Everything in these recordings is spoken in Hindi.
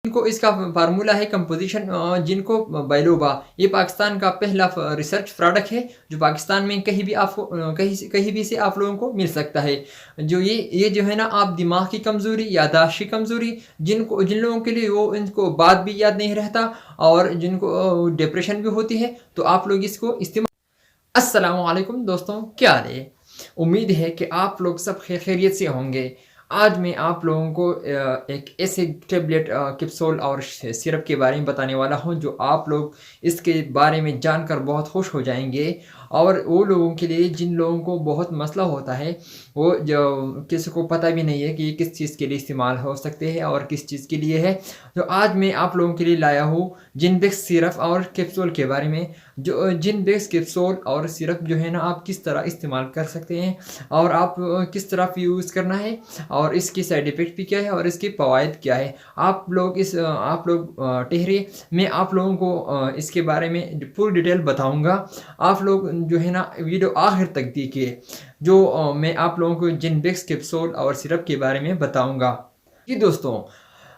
इनको इसका फार्मूला है कंपोजिशन जिनको बाइलोबा। ये पाकिस्तान का पहला रिसर्च प्रोडक्ट है जो पाकिस्तान में कहीं भी आपको कहीं भी से आप लोगों को मिल सकता है। जो ये जो है ना, आप दिमाग की कमज़ोरी, याददाश्त की कमज़ोरी, जिन लोगों के लिए वो इनको बात भी याद नहीं रहता और जिनको डिप्रेशन भी होती है, तो आप लोग इसको इस्तेमाल। अस्सलामु अलैकुम दोस्तों, क्या हाल है? उम्मीद है कि आप लोग सब खैरियत से होंगे। आज मैं आप लोगों को एक ऐसे टेबलेट कैप्सूल और सिरप के बारे में बताने वाला हूं जो आप लोग इसके बारे में जानकर बहुत खुश हो जाएंगे। और वो लोगों के लिए जिन लोगों को बहुत मसला होता है, वो जो किसी को पता भी नहीं है कि ये किस चीज़ के लिए इस्तेमाल हो सकते हैं और किस चीज़ के लिए है, तो आज मैं आप लोगों के लिए लाया हूँ जिनबेक्स सिरप और कैप्सूल के बारे में। जो जिनबेक्स कैप्सूल और सिरप जो है ना, आप किस तरह इस्तेमाल कर सकते हैं और आप किस तरह यूज़ करना है और इसकी साइड इफ़ेक्ट भी क्या है और इसके फ़वाइद क्या है। आप लोग ठहरिए, मैं आप लोगों को इसके बारे में पूरी डिटेल बताऊंगा। आप लोग जो है ना, वीडियो आखिर तक देखिए, जो मैं आप लोगों को जिनबेक्स कैप्सूल और सिरप के बारे में बताऊंगा। जी दोस्तों,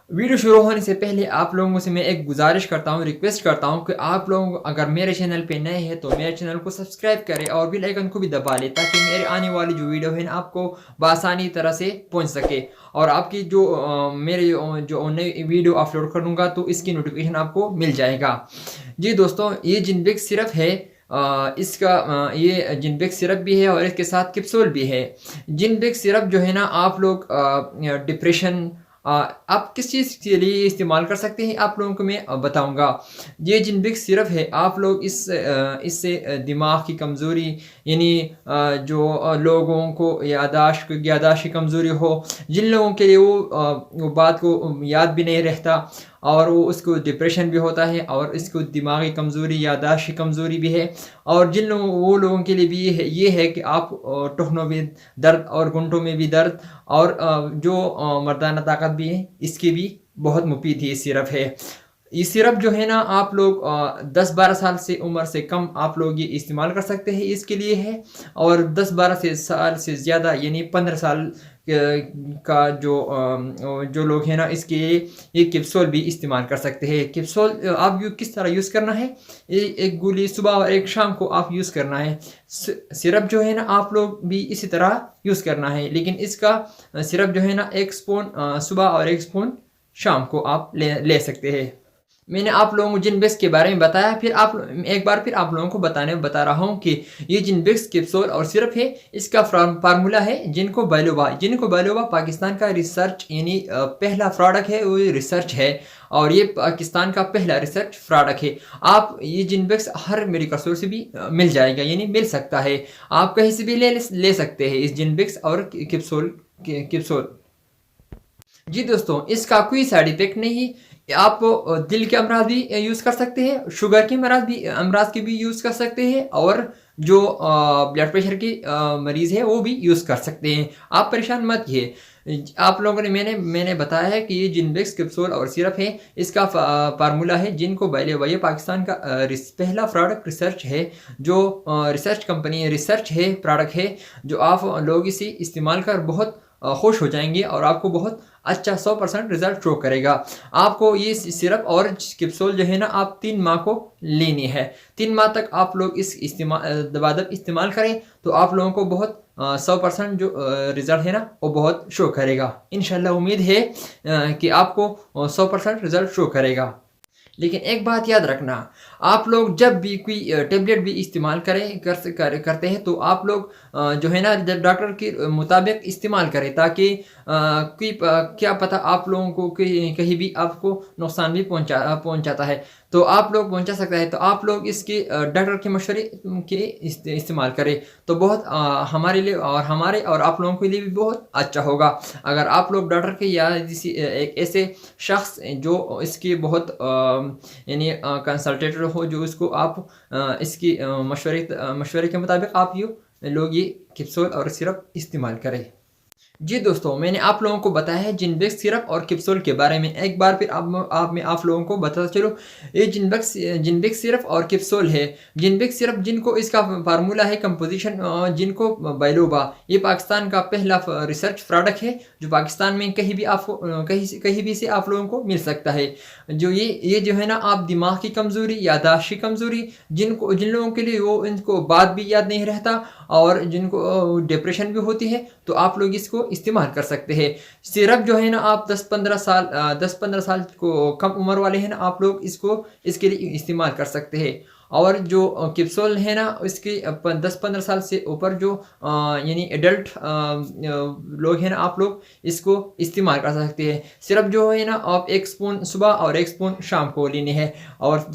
वीडियो शुरू होने से पहले आप लोगों से मैं एक गुजारिश करता हूँ, रिक्वेस्ट करता हूँ कि आप लोग अगर मेरे चैनल पे नए हैं तो मेरे चैनल को सब्सक्राइब करें और बेल आइकन को भी दबा लें, ताकि मेरे आने वाली जो वीडियो है ना, आपको बआसानी तरह से पहुँच सके और आपकी जो मेरे जो नई वीडियो अपलोड करूँगा तो इसकी नोटिफिकेशन आपको मिल जाएगा। जी दोस्तों, ये जिनबेक्स सिरप है। ये जिनबेक्स सिरप भी है और इसके साथ कैप्सूल भी है। जिनबेक्स सिरप जो है ना, आप लोग डिप्रेशन, आप किस चीज़ के लिए इस्तेमाल कर सकते हैं, आप लोगों को मैं बताऊंगा। ये जिनबेक्स सिरप है, आप लोग इससे दिमाग की कमज़ोरी, यानी जो लोगों को यादाश्त की कमज़ोरी हो, जिन लोगों के लिए वो बात को याद भी नहीं रहता और वो उसको डिप्रेशन भी होता है और इसको दिमागी कमज़ोरी, यादाश्त की कमज़ोरी भी है। और वो लोगों के लिए भी ये है कि आप टखनों में दर्द और घुटनों में भी दर्द और जो मर्दाना ताकत भी है, इसके भी बहुत मुफीद ये सिरप है। ये सिरप जो है ना, आप लोग 10-12 साल से उम्र से कम आप लोग ये इस्तेमाल कर सकते हैं, इसके लिए है। और 10-12 साल से ज़्यादा यानी 15 साल का जो लोग हैं ना, इसके ये कैप्सूल भी इस्तेमाल कर सकते हैं। कैप्सूल आप किस तरह यूज़ करना है, एक गोली सुबह और एक शाम को आप यूज़ करना है। सिरप जो है ना, आप लोग भी इसी तरह यूज़ करना है, लेकिन इसका सिरप जो है ना, 1 स्पून सुबह और 1 स्पून शाम को आप ले सकते हैं। मैंने आप लोगों को जिनबेक्स के बारे में बताया, फिर आप लोगों को बता रहा हूँ कि ये जिनबेक्स कैप्सूल और सिरप है, इसका फार्मूला है जिनको बाइलोबा पाकिस्तान का रिसर्च यानी पहला प्रोडक्ट है, वो रिसर्च है और ये पाकिस्तान का पहला रिसर्च प्रोडक्ट है। आप ये जिनबेक्स हर मेडिकल स्टोर से भी मिल जाएगा, यानी मिल सकता है, आप कहीं से भी ले सकते हैं इस जिनबेक्स और कैप्सूल। जी दोस्तों, इसका कोई साइड इफेक्ट नहीं। आप दिल के अमराज भी यूज़ कर सकते हैं, शुगर के अमराज के भी यूज़ कर सकते हैं और जो ब्लड प्रेशर के मरीज़ है वो भी यूज़ कर सकते हैं। आप परेशान मत किए। आप लोगों ने मैंने बताया है कि ये जिनबेक्स कैप्सूल और सिरप है, इसका फार्मूला है जिनको बाइलोबा। ये पाकिस्तान का पहला प्रोडक्ट रिसर्च है, जो रिसर्च कंपनी रिसर्च है, प्रोडक्ट है, जो आप लोग इसे इस्तेमाल कर बहुत खुश हो जाएंगे और आपको बहुत अच्छा 100% रिजल्ट शो करेगा। आपको ये सिरप और कैप्सूल जो है ना, आप 3 माह को लेनी है। 3 माह तक आप लोग इस दबादब इस्तेमाल करें तो आप लोगों को बहुत 100% जो रिज़ल्ट है ना, वो बहुत शो करेगा। इंशाल्लाह उम्मीद है कि आपको 100% रिज़ल्ट शो करेगा। लेकिन एक बात याद रखना, आप लोग जब भी कोई टेबलेट भी इस्तेमाल करते हैं तो आप लोग जो है ना, जब डॉक्टर के मुताबिक इस्तेमाल करें, ताकि क्या पता आप लोगों को कहीं भी आपको नुकसान भी पहुंचाता है, तो आप लोग पहुंचा सकता है। तो आप लोग इसके डॉक्टर के मशवरे के इस्तेमाल करें तो बहुत हमारे लिए और हमारे और आप लोगों के लिए भी बहुत अच्छा होगा। अगर आप लोग डॉक्टर के या किसी एक ऐसे शख्स जो इसके बहुत यानी कंसल्टेटर हो, जो इसको आप इसकी मशवरे के मुताबिक आप ये कैप्सूल और सिरप इस्तेमाल करें। जी दोस्तों, मैंने आप लोगों को बताया है जिनबेक्स सिरप और कैप्सूल के बारे में। एक बार फिर मैं आप लोगों को बताता चलूँ, ये जिनबेक्स सिरप और कैप्सूल है। जिनबेक्स सिरप जिनको इसका फार्मूला है कंपोजिशन जिनको बाइलोबा, ये पाकिस्तान का पहला रिसर्च प्रोडक्ट है जो पाकिस्तान में कहीं भी आपको कहीं भी से आप लोगों को मिल सकता है। जो ये जो है ना, आप दिमाग की कमज़ोरी, याददाश्त की कमज़ोरी, जिन लोगों के लिए वो इनको बात भी याद नहीं रहता और जिनको डिप्रेशन भी होती है, तो आप लोग इसको इस्तेमाल कर सकते हैं। सिरप जो है ना, आप 10-15 साल को कम उम्र वाले हैं ना, आप लोग इसको इसके लिए इस्तेमाल कर सकते हैं। और जो कैप्सूल है ना, इसके 10-15 साल से ऊपर जो यानी एडल्ट लोग हैं ना, आप लोग इसको इस्तेमाल कर सकते हैं। सिरप जो है ना, आप 1 स्पून सुबह और 1 स्पून शाम को लेने हैं, और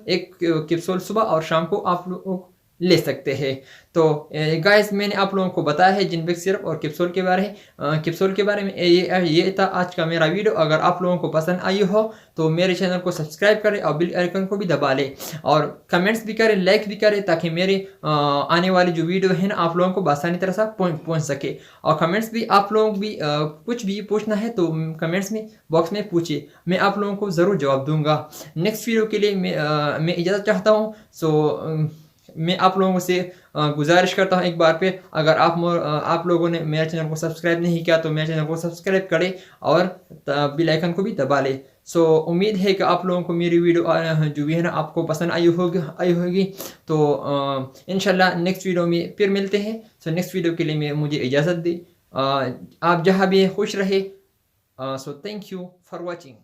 एक कैप्सूल सुबह और शाम को आप लोग ले सकते हैं। तो गाइस, मैंने आप लोगों को बताया है जिनबेक्स सिरप और कैप्सूल के बारे में। ये था आज का मेरा वीडियो। अगर आप लोगों को पसंद आई हो तो मेरे चैनल को सब्सक्राइब करें और बेल आइकन को भी दबा लें, और कमेंट्स भी करें, लाइक भी करें, ताकि मेरे आने वाली जो वीडियो है ना, आप लोगों को आसानी तरह से पहुँच सके। और कमेंट्स भी आप लोग भी कुछ भी पूछना है तो कमेंट्स में बॉक्स में पूछिए, मैं आप लोगों को ज़रूर जवाब दूंगा। नेक्स्ट वीडियो के लिए मैं इजाज़त चाहता हूँ। मैं आप लोगों से गुजारिश करता हूँ एक बार पे, अगर आप लोगों ने मेरे चैनल को सब्सक्राइब नहीं किया तो मेरे चैनल को सब्सक्राइब करें और बेल आइकन को भी दबा लें। उम्मीद है कि आप लोगों को मेरी वीडियो जो भी है ना, आपको पसंद आई होगी। तो इंशाल्लाह नेक्स्ट वीडियो में फिर मिलते हैं। नेक्स्ट वीडियो के लिए मुझे इजाज़त दें। आप जहाँ भी खुश रहे। Thank you for watching.